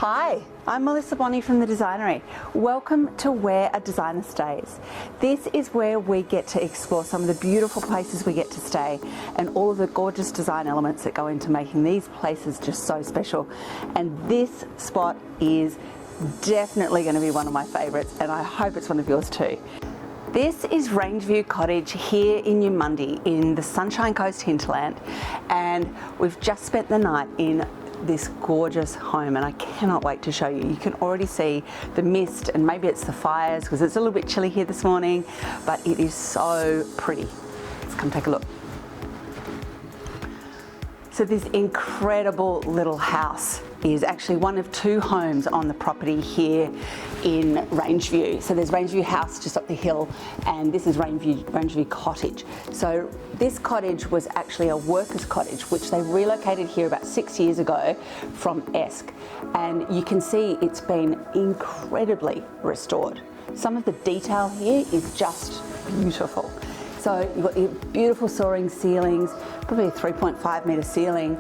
Hi, I'm Melissa Bonney from The Designery. Welcome to Where a Designer Stays. This is where we get to explore some of the beautiful places we get to stay and all of the gorgeous design elements that go into making these places just so special. And this spot is definitely going to be one of my favourites, and I hope it's one of yours too. This is Rangeview Cottage here in Eumundi in the Sunshine Coast hinterland, and we've just spent the night in this gorgeous home, and I cannot wait to show you. You can already see the mist, and maybe it's the fires because it's a little bit chilly here this morning, but it is so pretty. Let's come take a look. So this incredible little house is actually one of two homes on the property here in Rangeview. So there's Rangeview House just up the hill, and this is Rangeview Cottage. So this cottage was actually a workers' cottage, which they relocated here about 6 years ago from Esk. And you can see it's been incredibly restored. Some of the detail here is just beautiful. So you've got your beautiful soaring ceilings, probably a 3.5 metre ceiling,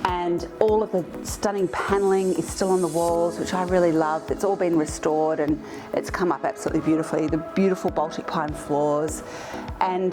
and all of the stunning panelling is still on the walls, which I really love. It's all been restored and it's come up absolutely beautifully. The beautiful Baltic pine floors. And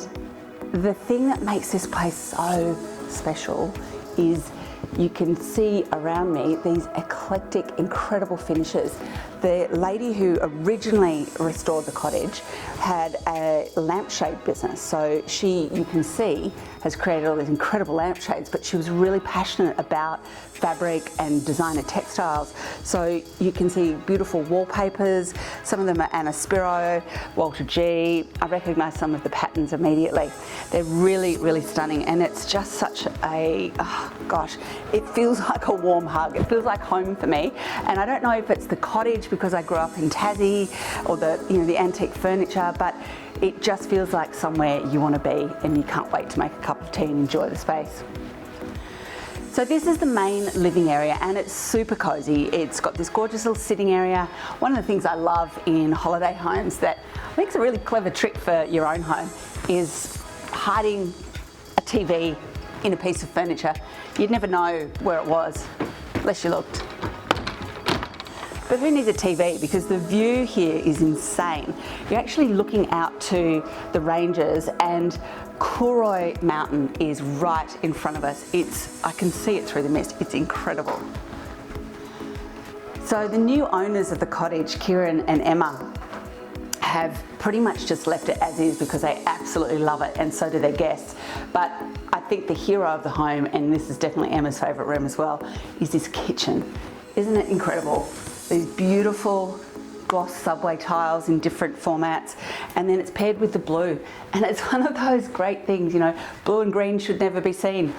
the thing that makes this place so special is you can see around me these eclectic, incredible finishes. The lady who originally restored the cottage had a lampshade business, so she, you can see, has created all these incredible lampshades, but she was really passionate about fabric and designer textiles. So you can see beautiful wallpapers. Some of them are Anna Spiro, Walter G. I recognise some of the patterns immediately. They're really, really stunning, and it's just such a, oh gosh, it feels like a warm hug. It feels like home for me. And I don't know if it's the cottage because I grew up in Tassie, or the antique furniture, but it just feels like somewhere you want to be, and you can't wait to make a cup of tea and enjoy the space. So this is the main living area, and it's super cozy. It's got this gorgeous little sitting area. One of the things I love in holiday homes that makes a really clever trick for your own home is hiding a TV in a piece of furniture. You'd never know where it was unless you looked. But who needs a TV? Because the view here is insane. You're actually looking out to the ranges, and Cooroy Mountain is right in front of us. I can see it through the mist. It's incredible. So the new owners of the cottage, Kieran and Emma, have pretty much just left it as is because they absolutely love it, and so do their guests. But I think the hero of the home, and this is definitely Emma's favourite room as well, is this kitchen. Isn't it incredible? These beautiful gloss subway tiles in different formats, and then it's paired with the blue, and it's one of those great things, you know, blue and green should never be seen.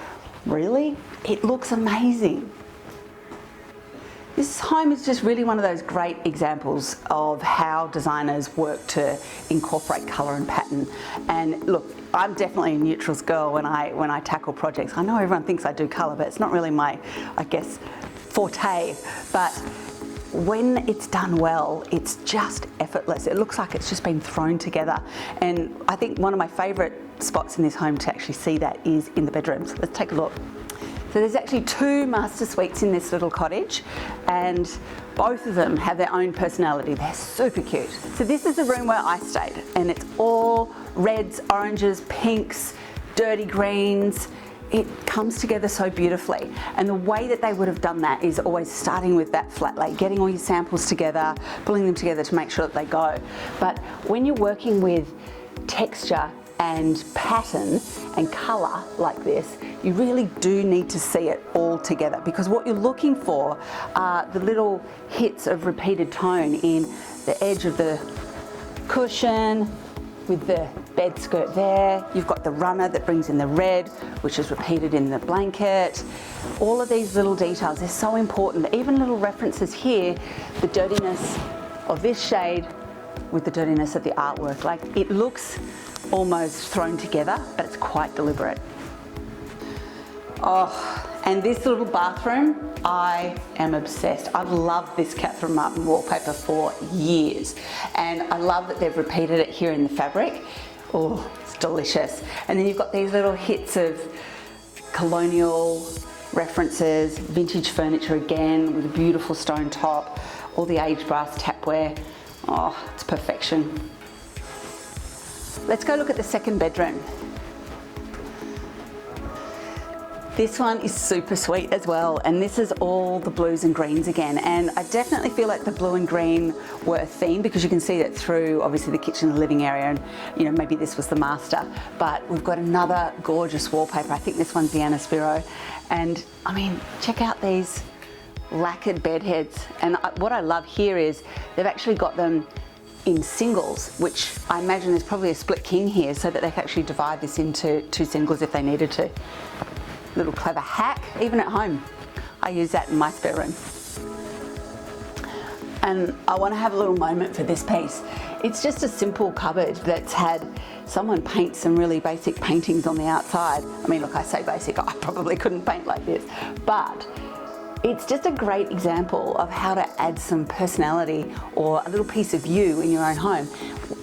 Really? It looks amazing. This home is just really one of those great examples of how designers work to incorporate colour and pattern. And look, I'm definitely a neutrals girl when I tackle projects. I know everyone thinks I do colour, but it's not really my, I guess, forte. But when it's done well, it's just effortless. It looks like it's just been thrown together. And I think one of my favourite spots in this home to actually see that is in the bedrooms. Let's take a look. So there's actually two master suites in this little cottage, and both of them have their own personality. They're super cute. So this is the room where I stayed, and it's all reds, oranges, pinks, dirty greens. It comes together so beautifully, and the way that they would have done that is always starting with that flat lay, getting all your samples together, pulling them together to make sure that they go. But when you're working with texture and pattern and colour like this, you really do need to see it all together, because what you're looking for are the little hits of repeated tone in the edge of the cushion, with the bed skirt there. You've got the runner that brings in the red, which is repeated in the blanket. All of these little details, they're so important. Even little references here, the dirtiness of this shade with the dirtiness of the artwork. Like, it looks almost thrown together, but it's quite deliberate. Oh, and this little bathroom, I am obsessed. I've loved this Catherine Martin wallpaper for years, and I love that they've repeated it here in the fabric. Oh, it's delicious. And then you've got these little hits of colonial references, vintage furniture again with a beautiful stone top, all the aged brass tapware. Oh, it's perfection. Let's go look at the second bedroom. This one is super sweet as well, and this is all the blues and greens again, and I definitely feel like the blue and green were a theme because you can see that through obviously the kitchen and living area, and you know, maybe this was the master, but we've got another gorgeous wallpaper. I think this one's the Anna Spiro, and I mean, check out these lacquered bed heads, and what I love here is they've actually got them in singles, which I imagine there's probably a split king here so that they can actually divide this into 2 singles if they needed to. Little clever hack, even at home. I use that in my spare room. And I want to have a little moment for this piece. It's just a simple cupboard that's had someone paint some really basic paintings on the outside. I mean, look, I say basic, I probably couldn't paint like this, but it's just a great example of how to add some personality or a little piece of you in your own home.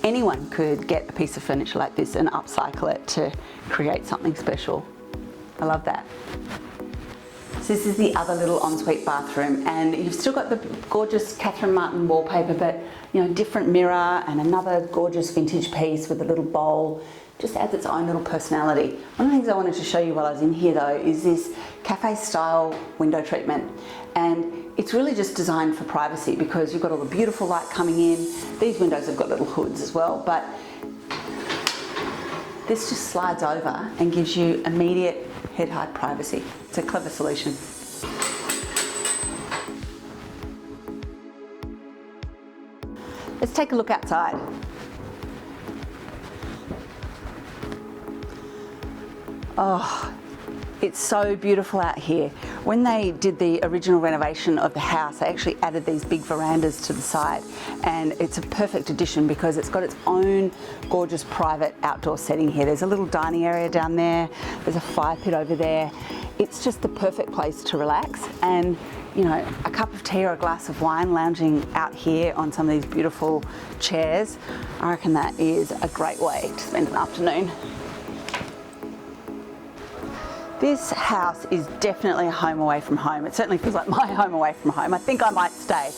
Anyone could get a piece of furniture like this and upcycle it to create something special. I love that. So this is the other little ensuite bathroom, and you've still got the gorgeous Catherine Martin wallpaper, but you know, different mirror and another gorgeous vintage piece with a little bowl. Just adds its own little personality. One of the things I wanted to show you while I was in here though is this cafe style window treatment, and it's really just designed for privacy because you've got all the beautiful light coming in. These windows have got little hoods as well, but this just slides over and gives you immediate head-height privacy. It's a clever solution. Let's take a look outside. Oh, it's so beautiful out here. When they did the original renovation of the house, they actually added these big verandas to the side, and it's a perfect addition because it's got its own gorgeous private outdoor setting here. There's a little dining area down there, there's a fire pit over there. It's just the perfect place to relax, and you know, a cup of tea or a glass of wine lounging out here on some of these beautiful chairs. I reckon that is a great way to spend an afternoon. This house is definitely a home away from home. It certainly feels like my home away from home. I think I might stay.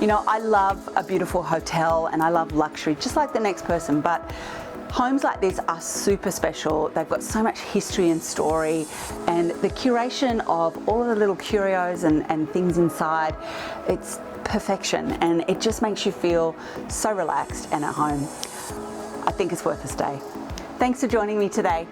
You know, I love a beautiful hotel and I love luxury, just like the next person, but homes like this are super special. They've got so much history and story, and the curation of all of the little curios and things inside, it's perfection, and it just makes you feel so relaxed and at home. I think it's worth a stay. Thanks for joining me today.